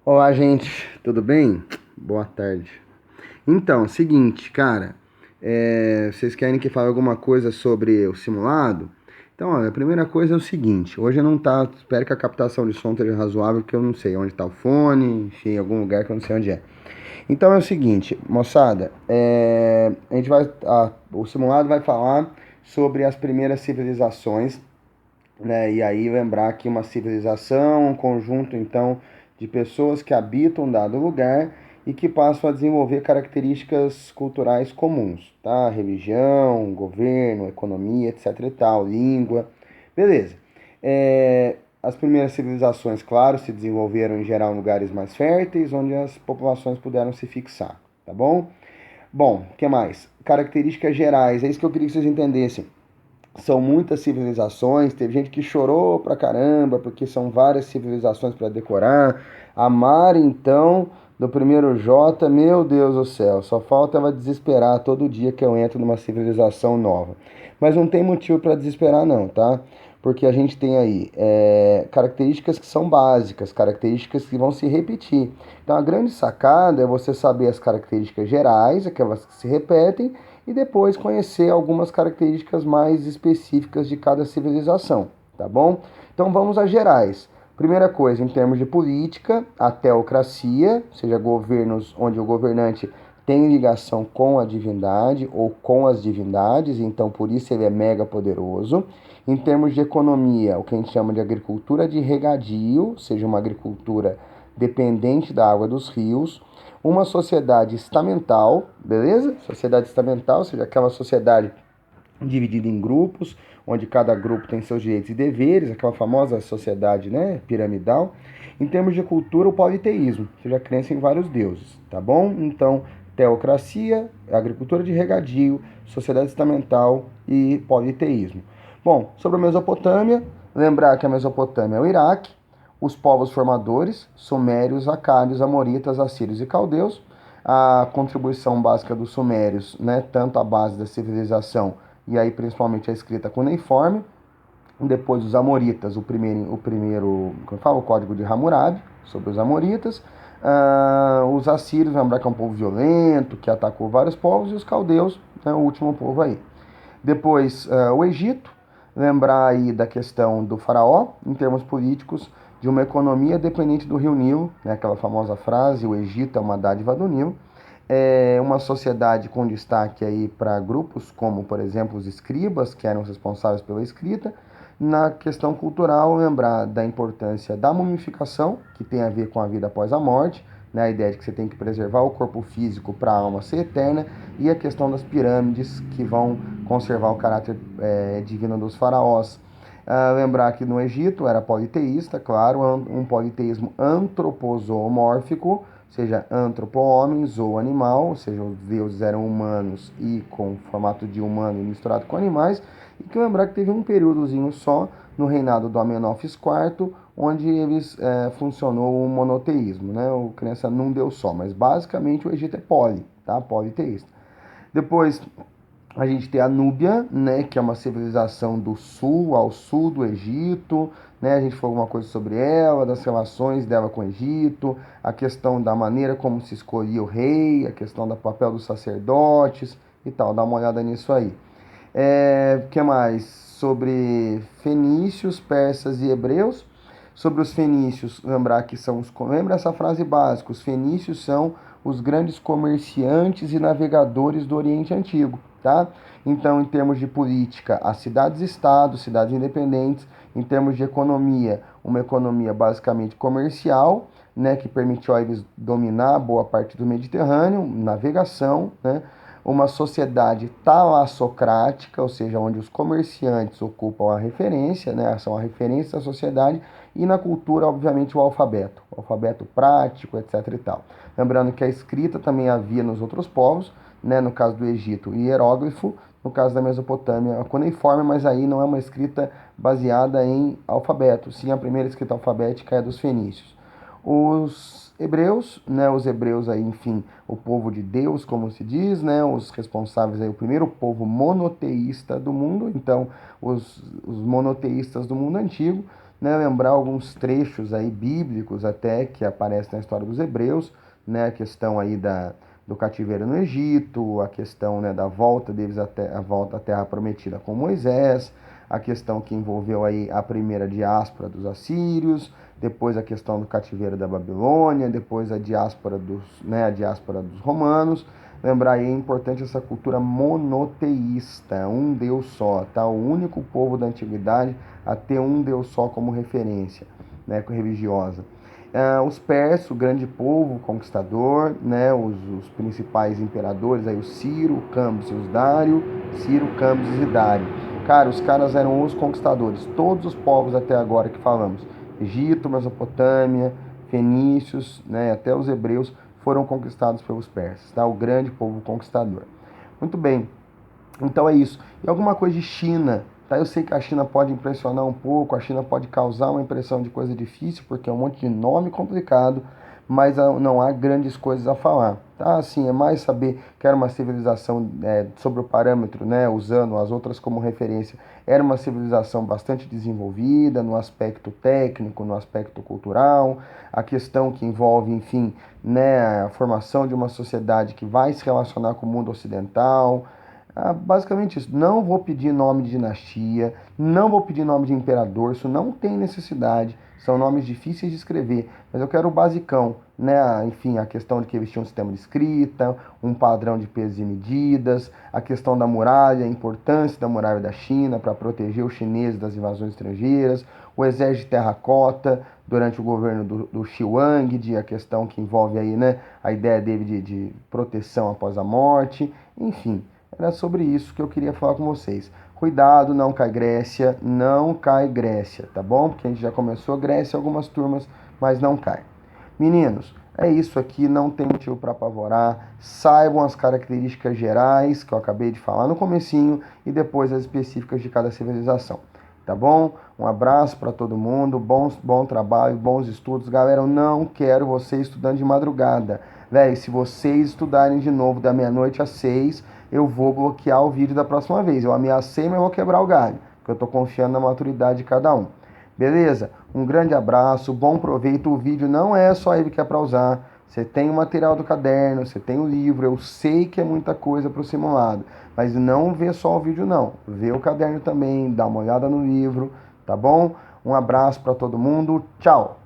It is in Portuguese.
Olá, gente, tudo bem? Boa tarde. Então, seguinte, cara, vocês querem que fale alguma coisa sobre o simulado? Então, olha, a primeira coisa é o seguinte, hoje não tá, espero que a captação de som esteja razoável, porque eu não sei onde tá o fone, enfim, em algum lugar que eu não sei onde é. Então é o seguinte, moçada, o simulado vai falar sobre as primeiras civilizações, né? E aí lembrar que uma civilização, um conjunto então de pessoas que habitam dado lugar e que passam a desenvolver características culturais comuns, tá? Religião, governo, economia, etc e tal, língua, beleza. As primeiras civilizações, claro, se desenvolveram em geral em lugares mais férteis, onde as populações puderam se fixar, tá bom? Bom, o que mais? Características gerais, é isso que eu queria que vocês entendessem. São muitas civilizações, teve gente que chorou pra caramba, porque são várias civilizações para decorar. A Mari, então, do primeiro J, meu Deus do céu, só falta ela desesperar todo dia que eu entro numa civilização nova. Mas não tem motivo para desesperar não, tá? Porque a gente tem aí características que são básicas, características que vão se repetir. Então a grande sacada é você saber as características gerais, aquelas que se repetem, e depois conhecer algumas características mais específicas de cada civilização, tá bom? Então vamos às gerais. Primeira coisa, em termos de política, a teocracia, ou seja, governos onde o governante tem ligação com a divindade ou com as divindades, então por isso ele é mega poderoso. Em termos de economia, o que a gente chama de agricultura de regadio, ou seja, uma agricultura dependente da água dos rios. Uma sociedade estamental, beleza? Sociedade estamental, ou seja, aquela sociedade dividida em grupos, onde cada grupo tem seus direitos e deveres, aquela famosa sociedade, né, piramidal. Em termos de cultura, o politeísmo, ou seja, a crença em vários deuses, tá bom? Então, teocracia, agricultura de regadio, sociedade estamental e politeísmo. Bom, sobre a Mesopotâmia, lembrar que a Mesopotâmia é o Iraque, os povos formadores, sumérios, acádios, amoritas, assírios e caldeus. A contribuição básica dos sumérios, né, tanto a base da civilização e aí principalmente a escrita cuneiforme. Depois os amoritas, como eu falo, o código de Hammurabi, sobre os amoritas. Os assírios, lembrar que é um povo violento, que atacou vários povos, e os caldeus, né, o último povo aí. Depois, o Egito, lembrar aí da questão do faraó, em termos políticos, de uma economia dependente do rio Nilo, né, aquela famosa frase, o Egito é uma dádiva do Nilo. É uma sociedade com destaque aí para grupos como, por exemplo, os escribas, que eram responsáveis pela escrita. Na questão cultural, lembrar da importância da mumificação, que tem a ver com a vida após a morte, né, a ideia de que você tem que preservar o corpo físico para a alma ser eterna, e a questão das pirâmides, que vão conservar o caráter divino dos faraós. Lembrar que no Egito era politeísta, claro, um politeísmo antroposomórfico, ou seja, antropo homem, zoo animal, ou seja, os deuses eram humanos e com formato de humano misturado com animais, e que lembrar que teve um períodozinho só no reinado do Amenófis IV, onde eles funcionou o monoteísmo, né? O crença num Deus só, mas basicamente o Egito é tá? Politeísta. Depois a gente tem a Núbia, né, que é uma civilização do sul, ao sul do Egito, né? A gente falou alguma coisa sobre ela, das relações dela com o Egito, a questão da maneira como se escolhia o rei, a questão do papel dos sacerdotes e tal. Dá uma olhada nisso aí. Que mais? Sobre fenícios, persas e hebreus. Sobre os fenícios, lembrar que são os. Lembra essa frase básica: os fenícios são os grandes comerciantes e navegadores do Oriente Antigo, tá? Então, em termos de política, as cidades-estado, cidades independentes. Em termos de economia, uma economia basicamente comercial, né, que permitiu a eles dominar boa parte do Mediterrâneo, navegação, né? Uma sociedade talassocrática, ou seja, onde os comerciantes ocupam a referência, né, são a referência da sociedade, e na cultura, obviamente, o alfabeto prático, etc. e tal. Lembrando que a escrita também havia nos outros povos, né, no caso do Egito, hieróglifo, no caso da Mesopotâmia, a cuneiforme, mas aí não é uma escrita baseada em alfabeto, sim, a primeira escrita alfabética é dos fenícios. Os hebreus, né, os hebreus aí, enfim, o povo de Deus, como se diz, né, os responsáveis aí, o primeiro povo monoteísta do mundo, então os monoteístas do mundo antigo, né, lembrar alguns trechos aí bíblicos até que aparecem na história dos hebreus, né, a questão aí do cativeiro no Egito, a questão, né, da volta deles até a volta à Terra Prometida com Moisés, a questão que envolveu aí a primeira diáspora dos assírios, depois a questão do cativeiro da Babilônia, depois a diáspora a diáspora dos romanos. Lembrar aí, é importante essa cultura monoteísta, um Deus só, tá? O único povo da antiguidade a ter um Deus só como referência, né, religiosa. Os persas, o grande povo conquistador, né, os principais imperadores, aí o Ciro, Cambyses e Dário, Ciro, Cambyses e Dário. Cara, os caras eram os conquistadores. Todos os povos até agora que falamos, Egito, Mesopotâmia, fenícios, né, até os hebreus, foram conquistados pelos persas, tá? O grande povo conquistador. Muito bem, então é isso. E alguma coisa de China, tá? Eu sei que a China pode impressionar um pouco, a China pode causar uma impressão de coisa difícil, porque é um monte de nome complicado, mas não há grandes coisas a falar, tá? Assim, é mais saber que era uma civilização sobre o parâmetro, né, usando as outras como referência, era uma civilização bastante desenvolvida no aspecto técnico, no aspecto cultural, a questão que envolve, enfim, né, a formação de uma sociedade que vai se relacionar com o mundo ocidental. Basicamente isso. Não vou pedir nome de dinastia, não vou pedir nome de imperador, isso não tem necessidade. São nomes difíceis de escrever, mas eu quero o basicão, né? Enfim, a questão de que eles tinham um sistema de escrita, um padrão de pesos e medidas, a questão da muralha, a importância da muralha da China para proteger os chineses das invasões estrangeiras, o exército de terracota durante o governo do Shi Huangdi, a questão que envolve aí, né, a ideia dele de proteção após a morte, enfim. Era sobre isso que eu queria falar com vocês. Cuidado, não cai Grécia, não cai Grécia, tá bom? Porque a gente já começou Grécia algumas turmas, mas não cai. Meninos, é isso aqui, não tem motivo para apavorar. Saibam as características gerais que eu acabei de falar no comecinho e depois as específicas de cada civilização. Tá bom? Um abraço para todo mundo, bom trabalho, bons estudos. Galera, eu não quero vocês estudando de madrugada. Véi, se vocês estudarem de novo da meia-noite às 6, eu vou bloquear o vídeo da próxima vez. Eu ameacei, mas eu vou quebrar o galho, porque eu estou confiando na maturidade de cada um. Beleza? Um grande abraço, bom proveito. O vídeo não é só ele que é para usar. Você tem o material do caderno, você tem o livro. Eu sei que é muita coisa para o simulado, mas não vê só o vídeo não. Vê o caderno também, dá uma olhada no livro, tá bom? Um abraço para todo mundo. Tchau!